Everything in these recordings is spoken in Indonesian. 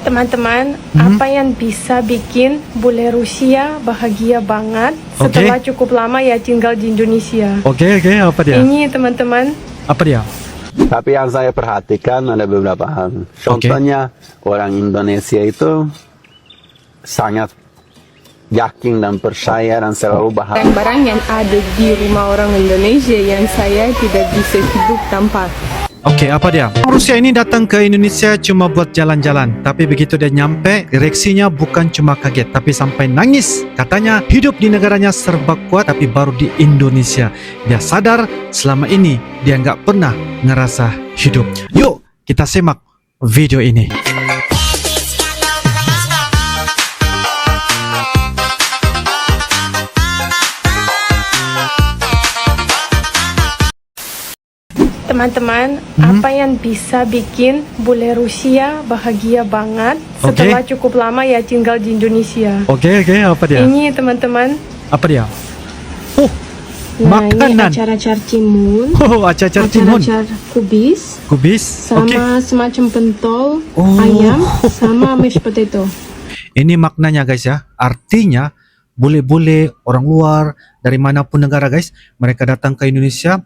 Teman-teman, apa yang bisa bikin bule Rusia bahagia banget setelah cukup lama ya tinggal di Indonesia? Oke, apa dia? Ini teman-teman. Apa dia? Tapi yang saya perhatikan ada beberapa hal. Contohnya orang Indonesia itu sangat yakin dan percaya dan selalu bahagia. Barang-barang yang ada di rumah orang Indonesia yang saya tidak bisa hidup tanpa. Oke, apa dia? Rusia ini datang ke Indonesia cuma buat jalan-jalan. Tapi begitu dia nyampe, reaksinya bukan cuma kaget, tapi sampai nangis. Katanya hidup di negaranya serba kuat, tapi baru di Indonesia dia sadar selama ini dia nggak pernah ngerasa hidup. Yuk, kita simak video ini. Teman-teman, apa yang bisa bikin bule Rusia bahagia banget setelah cukup lama ya tinggal di Indonesia? Oke, apa dia? Ini teman-teman. Apa dia? Nah, makanan. ini acar-acar timun. Acar timun. Acar kubis. Sama semacam pentol ayam sama mashed potato. Ini maknanya guys ya. Artinya bule-bule orang luar dari manapun negara guys, mereka datang ke Indonesia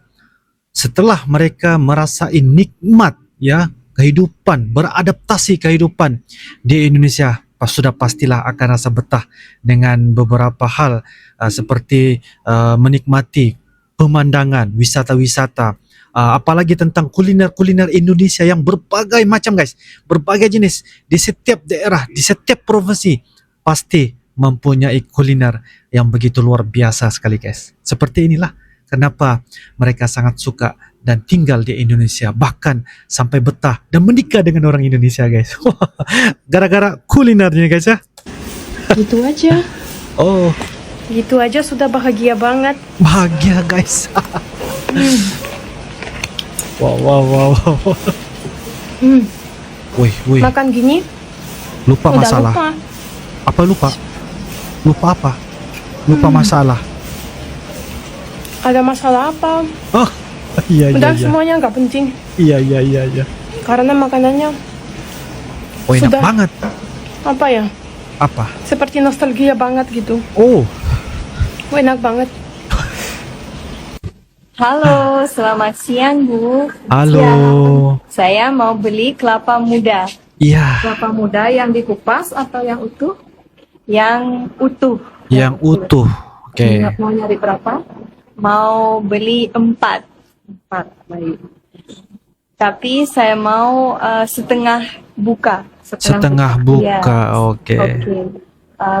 setelah mereka merasai nikmat ya kehidupan, beradaptasi kehidupan di Indonesia, sudah pastilah akan rasa betah dengan beberapa hal seperti menikmati pemandangan, wisata-wisata, apalagi tentang kuliner-kuliner Indonesia yang berbagai macam guys, berbagai jenis. Di setiap daerah, di setiap provinsi pasti mempunyai kuliner yang begitu luar biasa sekali guys. Seperti inilah kenapa mereka sangat suka dan tinggal di Indonesia, bahkan sampai betah dan menikah dengan orang Indonesia guys. Gara-gara kulinernya guys ya. Gitu aja. Gitu aja sudah bahagia banget. Bahagia guys. Wow. Wih. Makan gini lupa masalah. Lupa. Lupa apa? Lupa masalah. Ada masalah apa? Iya. Semuanya nggak penting. Iya. Karena makanannya enak banget. Apa ya? Apa? Seperti nostalgia banget gitu. Enak banget. Halo, selamat siang Bu. Halo. Saya mau beli kelapa muda. Iya. Kelapa muda yang dikupas atau yang utuh? Yang utuh. Yang utuh. Oke. Mau nyari berapa? Mau beli 4 baik. Tapi saya mau setengah buka. Setengah buka, oke.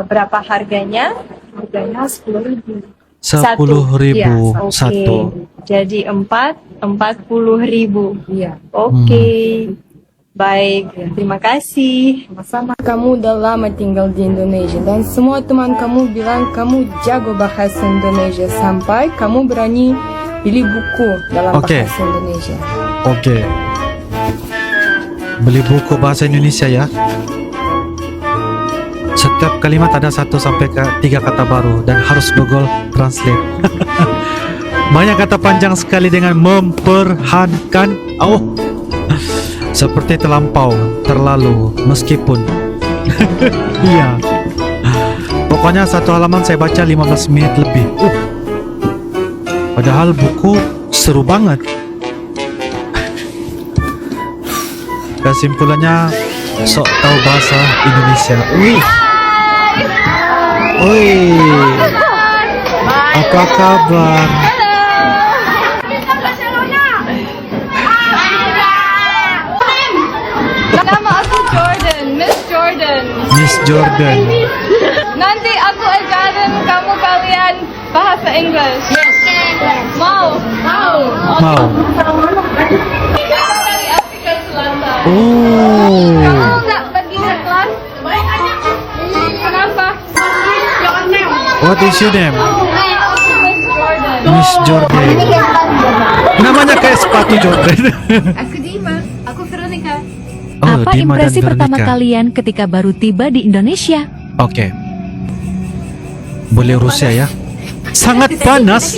Berapa harganya? Harganya 10.000. 10.000 satu. Jadi 40.000. Iya. Oke. Baik, terima kasih. Sama-sama. Kamu udah lama tinggal di Indonesia dan semua teman kamu bilang kamu jago bahasa Indonesia sampai kamu berani beli buku dalam bahasa Indonesia. Oke. Beli buku bahasa Indonesia ya. Setiap kalimat ada 1 sampai 3 kata baru dan harus Google Translate. Banyak kata panjang sekali dengan memperhankan. Seperti terlampau, terlalu, meskipun. Iya. Pokoknya satu halaman saya baca 15 menit lebih. Padahal buku seru banget. Kesimpulannya, sok tahu bahasa Indonesia. Apa kabar? Nama aku Jordan, Miss Jordan. Nanti aku ajarin kamu kalian bahasa Inggris. Mau. Kita dari Afrika Selatan. Kamu nggak pergi ke kelas? Kenapa? What is your name? Miss Jordan. Miss Jordan. Namanya kayak sepatu Jordan. Aku Dima. Aku Veronica. Apa impresi pertama kalian ketika baru tiba di Indonesia? Oke. Boleh Rusia ya. Sangat panas,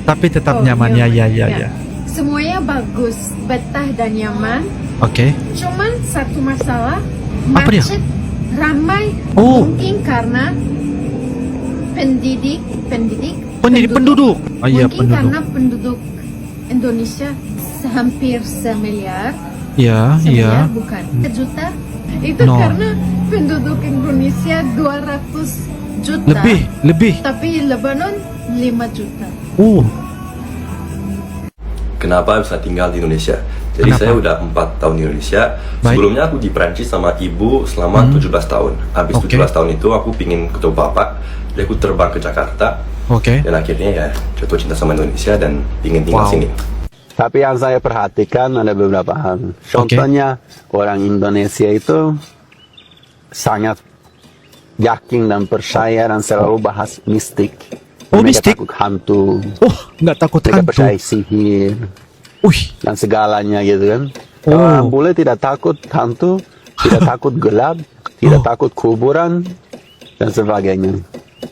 tapi tetap nyaman. Ya. Semuanya bagus, betah dan nyaman. Oke. Cuman satu masalah, Apa dia? Macet, ramai. Oh. Mungkin karena penduduk. Penduduk. Ah, iya, Mungkin penduduk. karena penduduk Indonesia hampir semiliar. Ya, Semiliar ya. bukan. Sejuta. Itu No. karena penduduk Indonesia 200 juta. Lebih. Tapi Lebanon 5 juta. Oh, Kenapa bisa tinggal di Indonesia? Jadi Kenapa? saya udah 4 tahun di Indonesia. Baik. Sebelumnya aku di Prancis sama ibu selama 17 tahun. Habis Oke. 17 tahun itu aku pingin ketemu bapak. Jadi aku terbang ke Jakarta. oke. Dan akhirnya ya jatuh cinta sama Indonesia dan pingin tinggal Wow. sini. Tapi yang saya perhatikan ada beberapa hal. Contohnya orang Indonesia itu sangat yakin dan percaya dan selalu bahas mistik. Oh, Mereka mistik? takut hantu, Oh, nggak takut mereka hantu. percaya sihir Wih, dan segalanya gitu kan. Oh. Orang bule tidak takut hantu, tidak takut gelap, tidak takut kuburan dan sebagainya.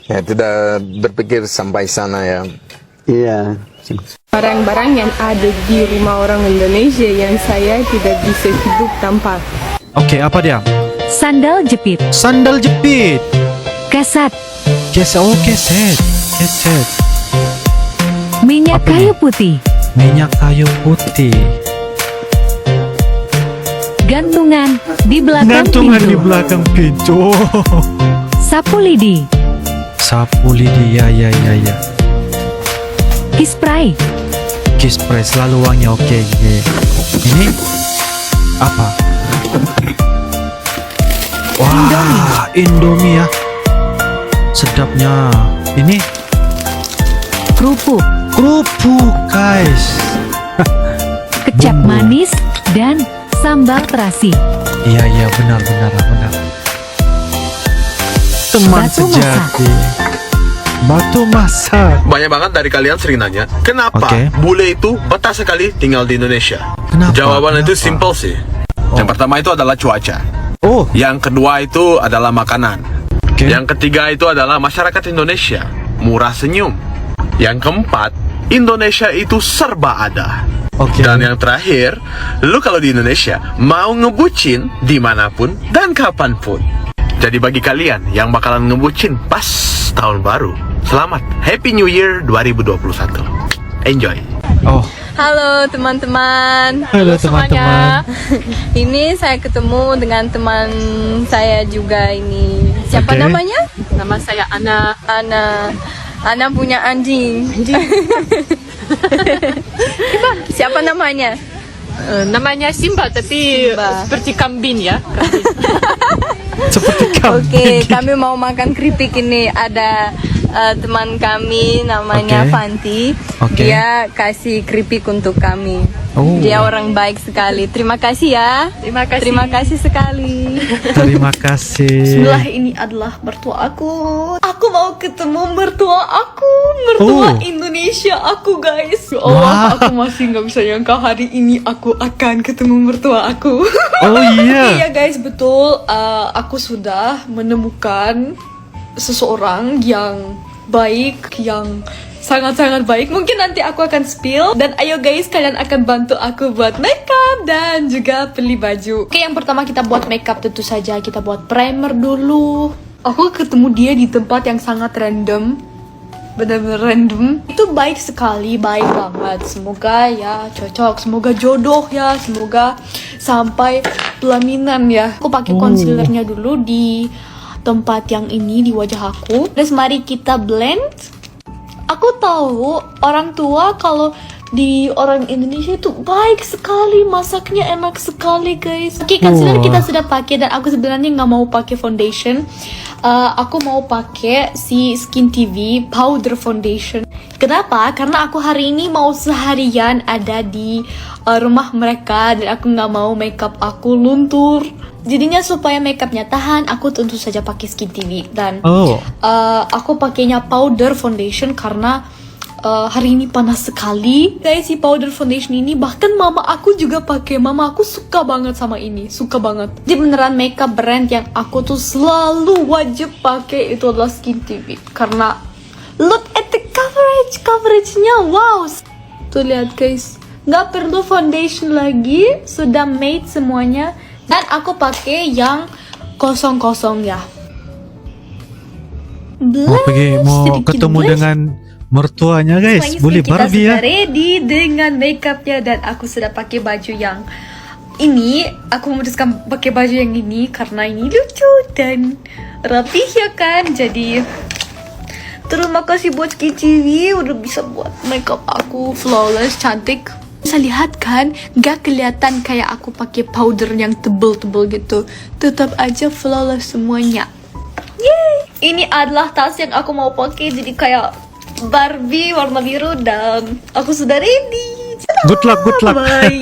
Ya, tidak berpikir sampai sana ya. Iya. Barang-barang yang ada di rumah orang Indonesia yang saya tidak bisa hidup tanpa. oke, apa dia? Sandal jepit, Sandal jepit. keset, Keset. minyak Apa kayu ini? putih, Minyak kayu putih. gantungan di belakang Gantungan pintu, di belakang pintu. Oh. sapu lidi, Sapu lidi, ya. kispray, Kiss press selalu wangi, oke. Ini apa? Wah, Indomie ya. Sedapnya. Ini kerupuk, guys. kecap Bumbu. manis, dan sambal terasi. Iya, benar. Teman Batu sejati. Batu masak. Banyak banget dari kalian sering nanya, kenapa Oke. bule itu betah sekali tinggal di Indonesia? Kenapa? Jawaban itu Kenapa? simple sih. Yang pertama itu adalah cuaca. Oh, Yang kedua itu adalah makanan. oke. Yang ketiga itu adalah masyarakat Indonesia, murah senyum. Yang keempat, Indonesia itu serba ada. Oke. Dan yang terakhir, lu kalau di Indonesia mau ngebucin dimanapun dan kapanpun. Jadi bagi kalian yang bakalan ngebucin pas tahun baru, selamat Happy New Year 2021. Enjoy. Oh, Halo teman-teman. halo teman-teman. Ini saya ketemu dengan teman saya juga ini. Siapa Oke. namanya? Nama saya Ana. Ana punya anjing. Siapa namanya? Namanya Simba, tapi Simba. seperti kambing ya. Seperti Oke, kambing. kami mau makan keripik ini. Ada teman kami namanya Oke. Fanti. Oke. Dia kasih keripik untuk kami. Oh. Dia orang baik sekali. Terima kasih ya. Terima kasih. Terima kasih sekali. Terima kasih. Sebelah ini adalah mertua aku. Aku mau ketemu mertua aku, mertua Oh. Indonesia aku, guys. Ya Allah, aku masih nggak bisa nyangka hari ini aku akan ketemu mertua aku. Oh iya. Iya guys, betul. Aku sudah menemukan seseorang yang baik, yang sangat-sangat baik. Mungkin nanti aku akan spill. Dan ayo guys, kalian akan bantu aku buat makeup dan juga beli baju. Oke, yang pertama kita buat makeup tentu saja. Kita buat primer dulu. Aku ketemu dia di tempat yang sangat random. Benar-benar random. Itu baik sekali, baik banget. Semoga ya cocok, semoga jodoh ya, semoga sampai pelaminan ya. Aku pakai concealernya dulu di tempat yang ini, di wajah aku. Terus mari kita blend. Aku tahu orang tua kalau di orang Indonesia itu baik sekali, masaknya enak sekali guys. Oke, concealer kita sudah pakai dan aku sebenarnya nggak mau pakai foundation. Aku mau pakai si Skin TV powder foundation. Kenapa? Karena aku hari ini mau seharian ada di rumah mereka dan aku nggak mau makeup aku luntur. Jadinya supaya makeupnya tahan, aku tentu saja pakai Skin TV dan Oh, aku pakainya powder foundation karena hari ini panas sekali guys. Si powder foundation ini bahkan mama aku juga pakai. Mama aku suka banget sama ini, suka banget. Jadi beneran makeup brand yang aku tuh selalu wajib pakai itu adalah Skin TV karena look at the coveragenya, wow. Tuh lihat guys, nggak perlu foundation lagi, sudah made semuanya. Dan aku pakai yang kosong-kosong ya. Mau pergi, mau sedikit ketemu blush. dengan mertuanya guys. Semuanya Boleh kita Barbie ya. sudah ready dengan makeupnya dan aku sudah pakai baju yang ini. Aku memutuskan pakai baju yang ini karena ini lucu dan rapih ya kan. Jadi terima kasih buat KCV udah bisa buat makeup aku flawless, cantik. Bisa lihat kan, gak kelihatan kayak aku pakai powder yang tebel-tebel gitu. Tetap aja flawless semuanya. Yeay! Ini adalah tas yang aku mau pakai, jadi kayak Barbie warna biru dan aku sudah ready. Good luck, good luck. Bye.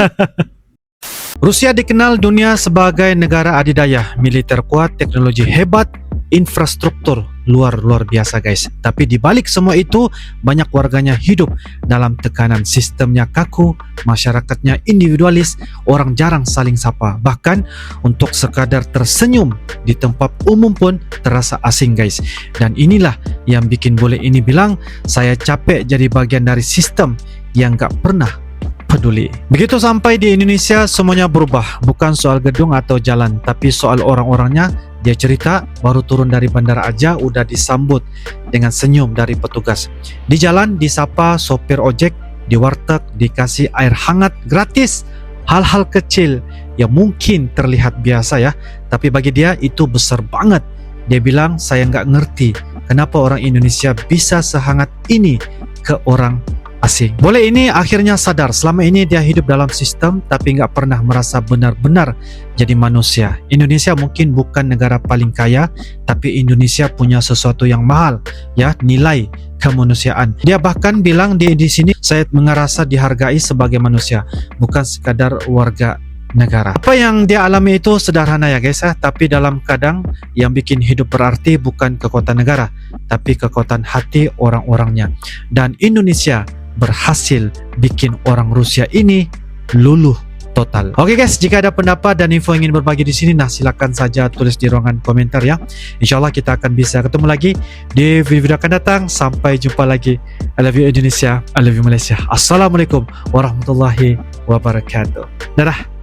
Rusia dikenal dunia sebagai negara adidaya, militer kuat, teknologi hebat, infrastruktur luar biasa guys. Tapi di balik semua itu, banyak warganya hidup dalam tekanan, sistemnya kaku, masyarakatnya individualis, orang jarang saling sapa. Bahkan untuk sekadar tersenyum di tempat umum pun terasa asing guys. Dan inilah yang bikin bule ini bilang, saya capek jadi bagian dari sistem yang gak pernah peduli. Begitu sampai di Indonesia, semuanya berubah. Bukan soal gedung atau jalan, tapi soal orang-orangnya. Dia cerita, baru turun dari bandara aja udah disambut dengan senyum dari petugas. Di jalan disapa sopir ojek, di warteg dikasih air hangat gratis. Hal-hal kecil yang mungkin terlihat biasa ya, tapi bagi dia itu besar banget. Dia bilang, saya nggak ngerti kenapa orang Indonesia bisa sehangat ini ke orang asing. Boleh ini akhirnya sadar selama ini dia hidup dalam sistem tapi nggak pernah merasa benar-benar jadi manusia. Indonesia mungkin bukan negara paling kaya, tapi Indonesia punya sesuatu yang mahal ya, nilai kemanusiaan. Dia bahkan bilang di sini, saya merasa dihargai sebagai manusia, bukan sekadar warga negara. Apa yang dia alami itu sederhana ya guys ya, tapi dalam kadang yang bikin hidup berarti bukan kekuatan negara, tapi kekuatan hati orang-orangnya. Dan Indonesia berhasil bikin orang Rusia ini luluh total. Oke guys, jika ada pendapat dan info yang ingin berbagi di sini, nah silakan saja tulis di ruangan komentar ya. Insyaallah kita akan bisa ketemu lagi di video akan datang. Sampai jumpa lagi. I love you Indonesia, I love you Malaysia. Assalamualaikum warahmatullahi wabarakatuh. Dadah.